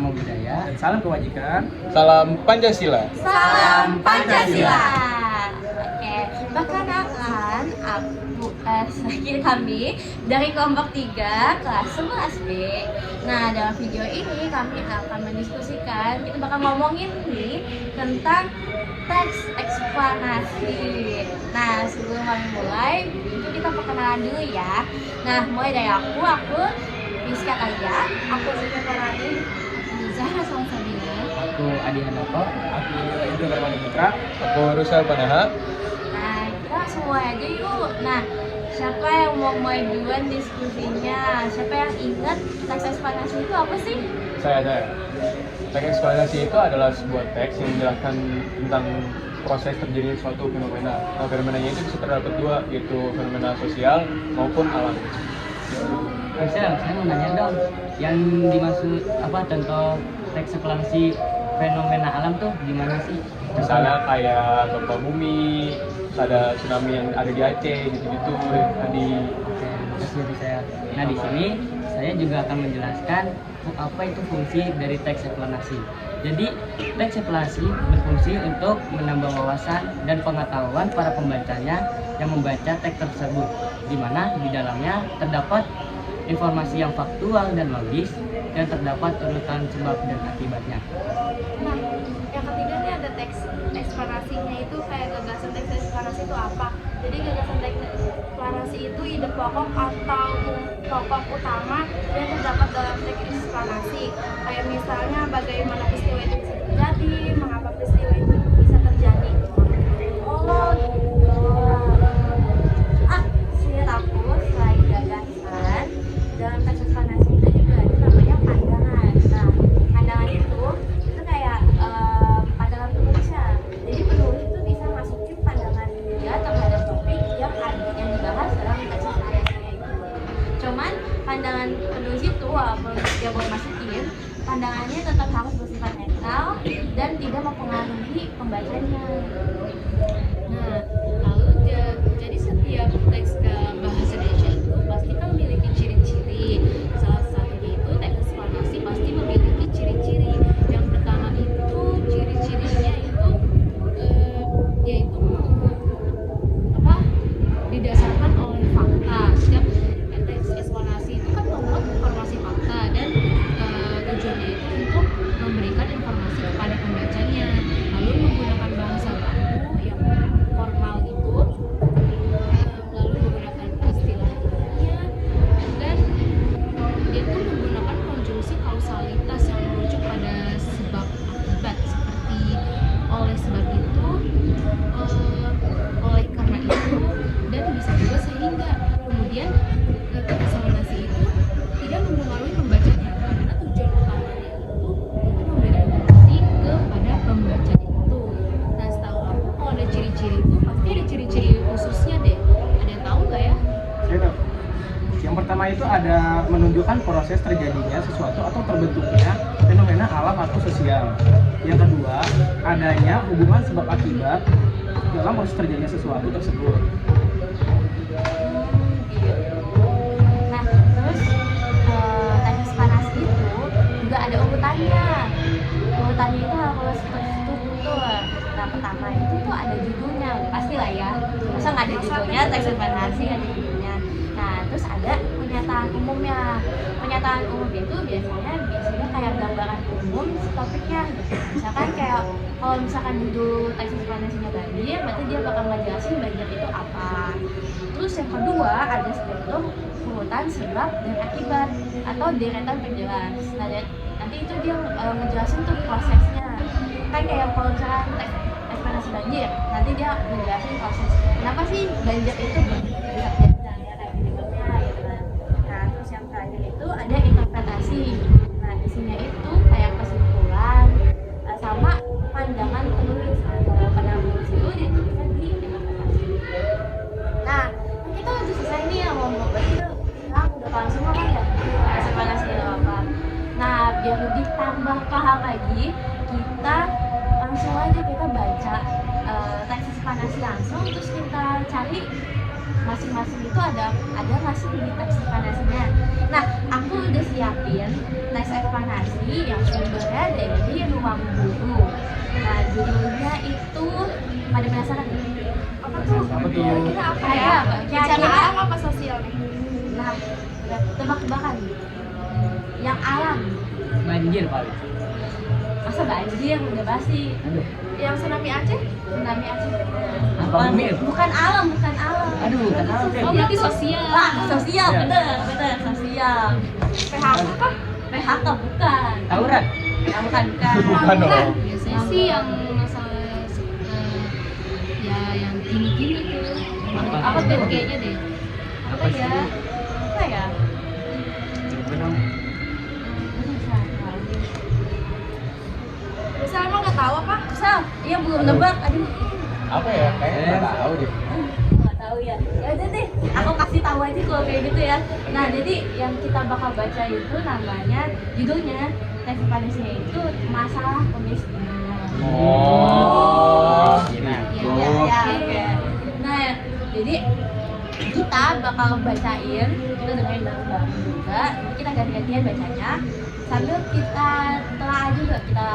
nama budaya. Dan salam kebajikan. Salam Pancasila. Salam Pancasila. Oke, perkenalkan kami dari kelompok 3 kelas 11B. Nah, dalam video ini kami akan mendiskusikan, kita bakal ngomongin nih tentang teks eksplanasi. Nah, sebelum kami mulai, itu kita perkenalan dulu ya. Nah, mulai dari aku Rizka Talia, aku Zika Farani, Zahra Salsabila, Aku Adi Handoko. Aku Indra Darmani Putra. Aku Rusal Panaha. Nah, kita langsung mulai aja yuk. Nah, siapa yang mau mulai duluan diskusinya? Siapa yang ingat teks eksplanasi itu apa sih? Saya. Teks eksplanasi itu adalah sebuah teks yang menjelaskan tentang proses terjadinya suatu fenomena. Nah, fenomenanya itu bisa terdapat dua, yaitu fenomena sosial maupun alam. Saya mau nanya dong, yang dimaksud apa contoh teks eksplanasi fenomena alam tuh gimana sih? Misalnya kayak gempa bumi, terus ada tsunami yang ada di Aceh, gitu-gitu tadi. Oke, makasih dari saya. Nah, di sini saya juga akan menjelaskan apa itu fungsi dari teks eksplanasi. Jadi, teks eksplanasi berfungsi untuk menambah wawasan dan pengetahuan para pembacanya yang membaca teks tersebut, di mana di dalamnya terdapat informasi yang faktual dan logis dan terdapat urutan sebab dan akibatnya. Nah, yang ketiga nih ada teks eksplanasinya itu kayak gagasan teks eksplanasi itu apa? Jadi gagasan teks eksplanasi itu ide pokok atau pokok utama yang terdapat dalam teks eksplanasi. Kayak misalnya bagaimana peristiwa itu bisa terjadi, mengapa peristiwa itu bisa terjadi. Oh, gitu. Seingat aku, selain gagasan, dalam teks eksplanasi itu juga ada namanya pandangan. Nah, pandangan itu kayak pandangan penulisnya. Jadi penulis itu bisa masukin pandangan dia terhadap topik yang dibahas dalam teks eksplanasinya itu. Cuman pandangan penulis itu walaupun dia boleh masukin, pandangannya tetap harus bersifat netral dan tidak mempengaruhi pembacanya. Nah, lalu jadi setiap teks dalam bahasa Indonesia itu pasti kan memiliki ciri-ciri. Salah satunya itu teks eksplanasi pasti memiliki ciri-ciri. Yang pertama itu ciri-cirinya itu yaitu didasarkan oleh fakta. Setiap teks eksplanasi itu kan memuat informasi fakta dan tujuannya itu untuk memberikan informasi kepada pembacanya. Lalu menggunakan bahasa baku yang formal itu, lalu menggunakan istilah ilmiah, dan dia pun menggunakan konjungsi kausalitas yang merujuk pada sebab akibat seperti oleh sebab itu, oleh karena itu, dan bisa juga sehingga. Kemudian teks eksplanasi itu tidak mempengaruhi pembacanya karena tujuan utamanya itu untuk memberikan informasi kepada pembacanya itu. Nah, setahu aku kalau ada ciri-ciri itu pasti ada ciri-ciri khususnya deh. Ada yang tahu nggak ya? Saya tahu. Yang pertama itu ada menunjukkan proses terjadinya sesuatu atau terbentuknya fenomena alam atau sosial. Yang kedua, adanya hubungan sebab akibat dalam proses terjadinya sesuatu tersebut. Nah, terus teks eksplanasi itu juga ada urutannya. Urutannya itu harus terstruktur. Nah, pertama itu tuh ada judulnya, pastilah ya. Masa nggak ada judulnya, teks eksplanasi ada judulnya. Nah, terus ada pernyataan umumnya. Pernyataan umum itu biasanya kayak gambaran umum topiknya. Misalkan kayak kalau misalkan judul teks eksplanasinya banjir, berarti dia bakal ngejelasin banjir itu apa. Terus yang kedua ada struktur urutan sebab dan akibat atau deretan penjelas. Nah, nanti itu dia ngejelasin tuh prosesnya. Kan kayak kalau misalkan teks eksplanasi banjir, nanti dia ngejelasin proses kenapa sih banjir itu bisa terjadi kayak penyebabnya gitu kan. Nah, terus yang terakhir itu ada interpretasi. Nah, isinya itu kayak kesimpulan sama pandangan penulis. Nah, pandangan penulis itu dituliskan di interpretasi. Nah, kita udah selesai nih yang ngomong berarti udah paham semua kan ya teks eksplanasi itu apa. Nah, biar lebih tambah paham lagi, kita langsung aja kita baca teks eksplanasi langsung, terus kita cari masing-masing itu ada nggak sih di teks eksplanasinya. Nah, aku udah siapin teks eksplanasi yang sumbernya dari Ruang Guru. Nah, judulnya itu, pada penasaran nih? Apa tuh? Apa tuh? Kira-kira apa ya? Bencana Kira-kira alam apa sosial nih? Nah, tebak-tebakan. Yang alam. Banjir paling. Masa banjir udah pasti. Aduh. Yang tsunami Aceh? Tsunami Aceh. Apa bumi? Bukan alam, bukan alam. Aduh, bukan alam. Oh berarti sosial. Wah, sosial, Ya. bener, sosial. PHK kah? PHK bukan. Tauran. Bukan. Bukan dong. Biasanya sih yang masalah ya yang gini-gini tuh. Apa tuh kayaknya deh? Apa ya? Apa ya? Coba dong. Misal emang nggak tahu apa? Sal, iya belum nebak. Aduh, Apa ya? Kayaknya nggak tahu deh. nggak tahu ya. Ya udah deh, aku kasih tahu aja kalau kayak gitu ya. Nah, jadi yang kita bakal baca itu namanya, judulnya teks eksplanasinya itu masalah kemiskinan. Oh. Nah, Ya, oke. Nah, jadi kita bakal bacain, kita dengerin bareng-bareng juga. Nanti kita ganti-gantian bacanya sambil kita telah juga, kita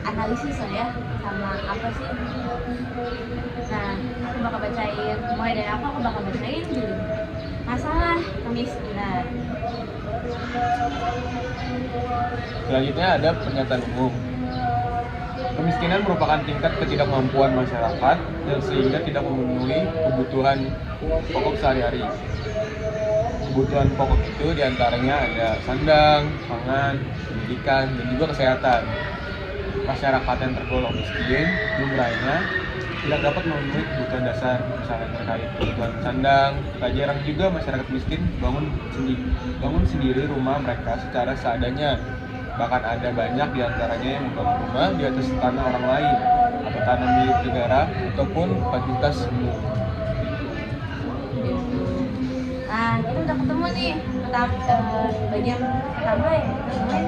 analisis lah ya sama apa sih. Nah, aku bakal bacain, mulai dari aku bakal bacain dulu masalah kemiskinan. Selanjutnya ada pernyataan umum. Kemiskinan merupakan tingkat ketidakmampuan masyarakat dan sehingga tidak memenuhi kebutuhan pokok sehari-hari. Kebutuhan pokok itu diantaranya ada sandang, pangan, pendidikan, dan juga kesehatan. Masyarakat yang tergolong miskin jumlahnya tidak dapat memenuhi kebutuhan dasar, misalnya terkait kebutuhan sandang. Tak jarang juga masyarakat miskin bangun sendiri rumah mereka secara seadanya. Bahkan ada banyak diantaranya yang membangun rumah di atas tanah orang lain atau tanah milik negara ataupun fasilitas umum. Nah, kita udah ketemu nih bagian pertama yang kita mulai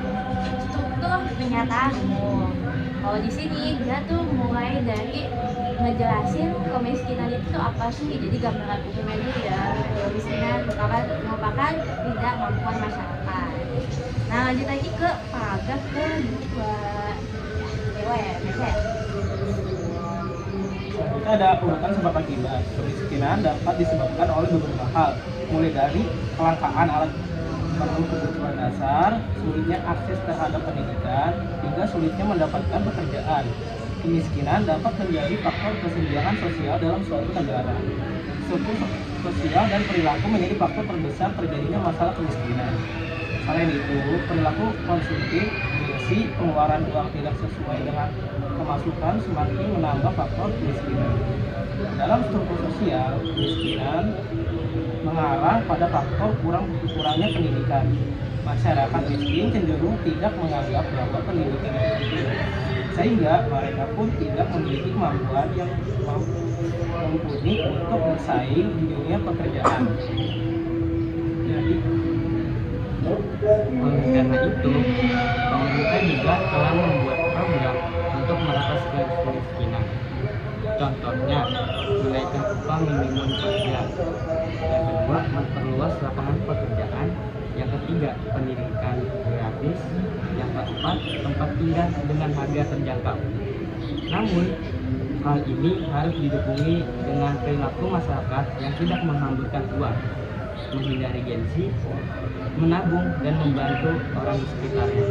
struktur pernyataan umum. Kalau di sini dia tuh mulai dari ngejelasin kemiskinan itu tuh apa sih. Jadi gambaran umumnya dulu ya, kemiskinan merupakan tidak mampuan masyarakat. Nah, lanjut lagi ke paragraf kedua. Dewa ya, baca ya. Kita ada urutan sebab akibat. Kemiskinan dapat disebabkan oleh beberapa hal, mulai dari kelangkaan alat pemenuh kebutuhan dasar, sulitnya akses terhadap pendidikan, hingga sulitnya mendapatkan pekerjaan. Kemiskinan dapat menjadi faktor kesenjangan sosial dalam suatu negara. Struktur sosial dan perilaku menjadi faktor terbesar terjadinya masalah kemiskinan. Selain itu, perilaku konsumtif, gengsi, pengeluaran uang tidak sesuai dengan pemasukan semakin menambah faktor kemiskinan. Dalam struktur sosial, kemiskinan mengarah pada faktor kurangnya pendidikan. Masyarakat miskin cenderung tidak menganggap bahwa pendidikan itu penting, sehingga mereka pun tidak memiliki kemampuan yang mumpuni untuk bersaing di dunia pekerjaan. Jadi, oleh karena itu, pemerintah juga telah membuat program untuk mengatasi kemiskinan. Contohnya, menaikkan upah minimum kerja. Yang kedua, memperluas lapangan pekerjaan. Yang ketiga, pendidikan gratis. Yang keempat, tempat tinggal dengan harga terjangkau. Namun, hal ini harus didukung dengan perilaku masyarakat yang tidak menghamburkan uang, menghindari gengsi, menabung, dan membantu orang di sekitarnya.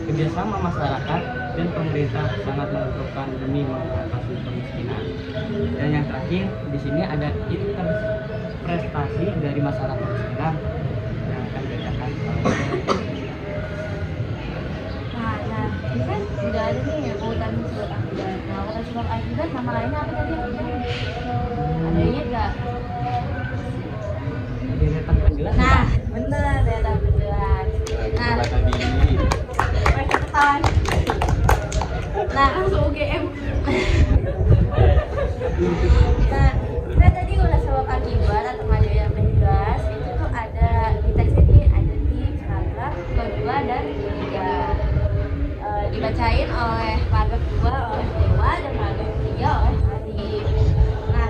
Kerjasama masyarakat dan pemerintah sangat memerlukan demi mengatasi kemiskinan. Dan yang terakhir, di sini ada interpretasi dari masalah kemiskinan yang akan dibacakan. Nah, ini kan udah ada nih urutan sebab akibat. Nah, urutan sebab akibat nama lainnya apa tadi? Ada ingat nggak? Deretan penjelas. Nah, bener, data penjelas. Nah, Coba tadi cepetan. Nah, Langsung UGM. nah, kita tadi udah sebab akibat atau materi penjelas itu tuh ada di teks ini, ada di paragraf kedua dan ketiga. Dibacain oleh paragraf kedua oleh Dewa dan paragraf ketiga oleh Adi. Nah,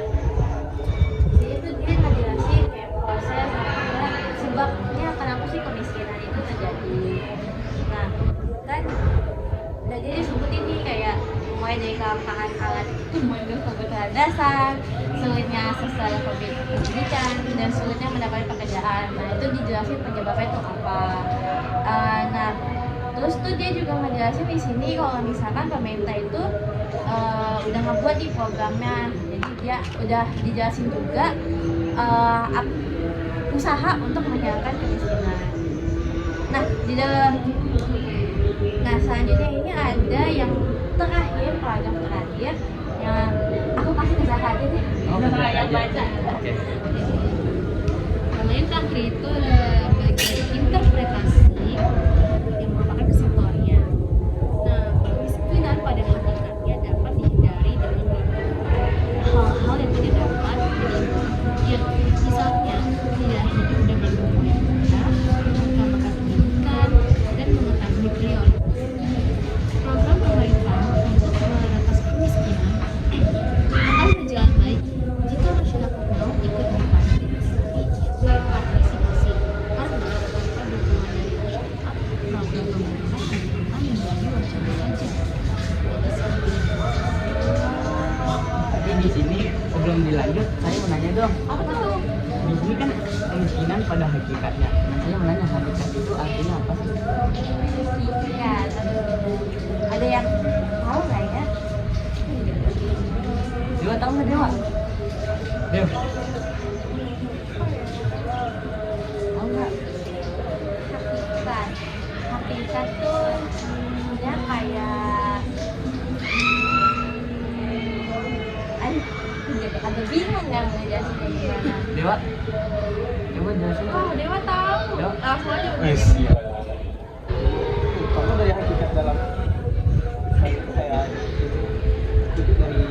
dari kelangkaan alat mendukung kebutuhan dasar, sulitnya sosial pendidikan, dan sulitnya mendapatkan pekerjaan. Nah itu dijelasin penyebabnya itu apa. Nah terus tuh dia juga ngejelasin di sini kalau misalkan pemerintah itu udah ngebuat di programnya, jadi dia udah dijelasin juga usaha untuk menghilangkan kemiskinan. Nah di dalam selanjutnya ini ada yang terakhir, paragraf terakhir yang aku kasih ke Zaka aja deh. Yang baca. Oke. Kalau yang terakhir itu ada bagian interpretasi yang merupakan kesimpulannya. Nah, kemiskinan pada hakikatnya dapat dihindari dengan melakukan hal-hal yang tidak dapat dihindari. Misalnya, tidak hanya mudah berkomunikasi, mengutamakan pendidikan, dan mengetahui prioritas. Program pemerintah untuk mengatasi kemiskinan akan berjalan baik jika masyarakat mau ikut berpartisipasi, karena tanpa dukungan dari masyarakat, program pemerintah akan menjadi wacana saja. Jadi seperti itu. Tapi di sini sebelum dilanjut, saya mau nanya dong. Apa tuh? Di sini kan kemiskinan pada hakikatnya. Nah, saya mau nanya hakikat itu artinya apa sih? Ya, ada yang tahu nggak ya? Dewa tahu nggak Dewa? Dewa. Tahu nggak? Hakikat tuh ya kayak ada bingung nggak ngejelasinnya gimana? Dewa. Coba jelasin. Oh, Dewa tahu. Dewa. Langsung aja. Iya. Kalau dari hakikat dalam saya kutip dari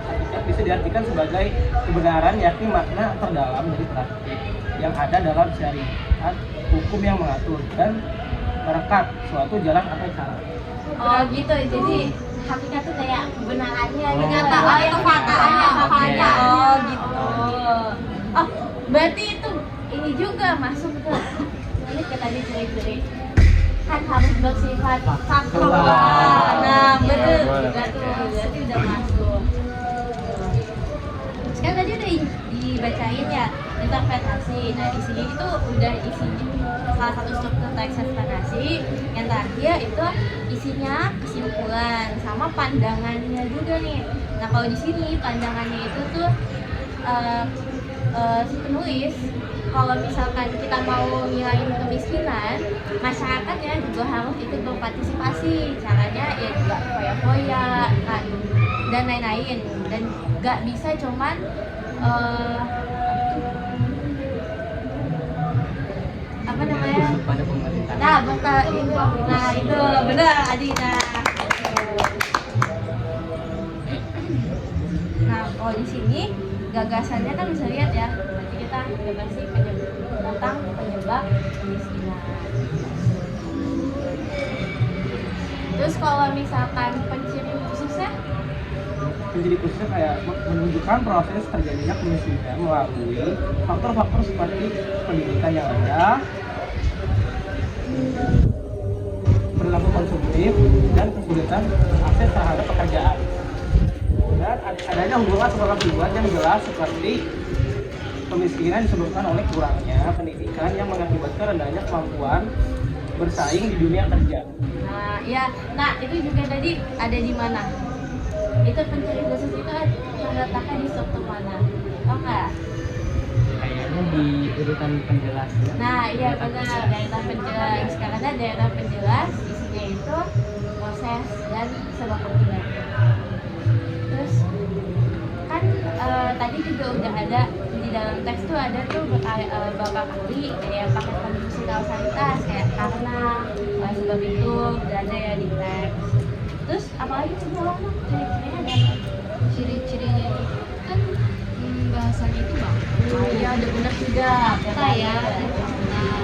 hakikat bisa diartikan sebagai kebenaran, yakni makna terdalam dari praktik yang ada dalam syariat, hukum yang mengatur dan merekat suatu jalan atau cara. Oh gitu, jadi hakikat tuh kayak kebenarannya gitu. Kenyataan yang atau kenyataannya, fakta. faktanya. Oke. Oh gitu. Oh berarti itu ini juga masuk ke ini kita tadi ciri-ciri kan harus bersifat faktual. Nah betul juga tuh, berarti udah masuk. Sekarang tadi udah dibacain ya interpretasi. Nah di sini itu udah isinya salah satu struktur teks eksplanasi. Yang terakhir itu isinya kesimpulan sama pandangannya juga nih. Nah kalau di sini pandangannya itu tuh si penulis kalau misalkan kita mau ngilangin kemiskinan, masyarakatnya juga harus ikut berpartisipasi. Caranya ya juga foya-foya kan, dan lain-lain. Dan nggak bisa cuman apa namanya? Busuk pada pemerintah. Nah, betul itu. Nah, itu benar Adina. Nah, kalau di sini gagasannya kan bisa lihat ya. Nanti kita gagasi tentang penyebab kemiskinan. Terus kalau misalkan penciri khususnya Menjadi khususnya kayak menunjukkan proses terjadinya kemiskinan melalui faktor-faktor seperti pendidikan yang rendah, perilaku konsumtif, dan kesulitan akses terhadap pekerjaan. Dan adanya hubungan sebab akibat yang jelas seperti kemiskinan disebabkan oleh kurangnya pendidikan yang mengakibatkan rendahnya kemampuan bersaing di dunia kerja. nah ya, nah itu juga tadi ada di mana? Itu penciri khusus itu terletaknya di struktur mana? Oh enggak? Kayaknya di urutan penjelas ya. Nah iya benar, daerah penjelas. Karena daerah penjelas isinya itu proses dan sebab akibat. Terus kan tadi juga udah ada di dalam teks tuh ada tuh beberapa kali kayak pakai konstruksi kausalitas kayak karena sebab itu udah ada ya di teks. Terus apalagi coba ciri-cirinya ada apa? Ciri-cirinya itu kan bahasanya itu bagus. Oh iya udah benar juga. Fakta ya. Nah,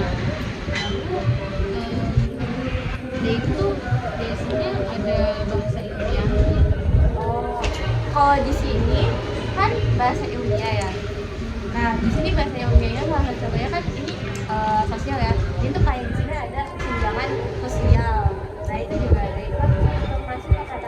dia itu biasanya ada bahasa ilmiah. Oh, kalau di sini kan bahasa ilmiah ya. Nah, di sini bahasa ilmiahnya salah satunya kan ini sosial ya. Itu kayak di sini ada kesenjangan sosial. Nah, itu juga ada itu kan operasi kata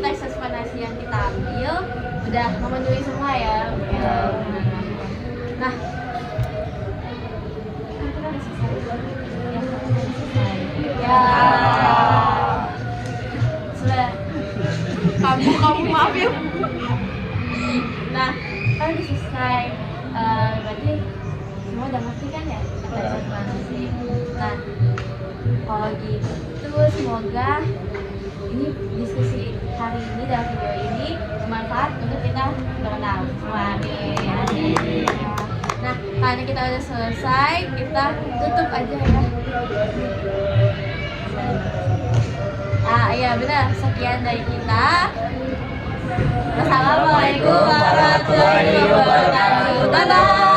teks eksplanasi yang kita ambil udah memenuhi semua ya. Nah, kita udah selesai. Yang udah selesai. Ya. Sudah. Kamu maaf ya. Nah, kan udah selesai. Berarti semua udah ngerti kan ya teks eksplanasi. Nah, kalau gitu semoga ini diskusi hari ini dalam video ini bermanfaat untuk kita mengenal semua. Amin. Nah, karena kita udah selesai, kita tutup aja ya. Iya benar. Sekian dari kita. Wassalamualaikum warahmatullahi wabarakatuh. Dadah.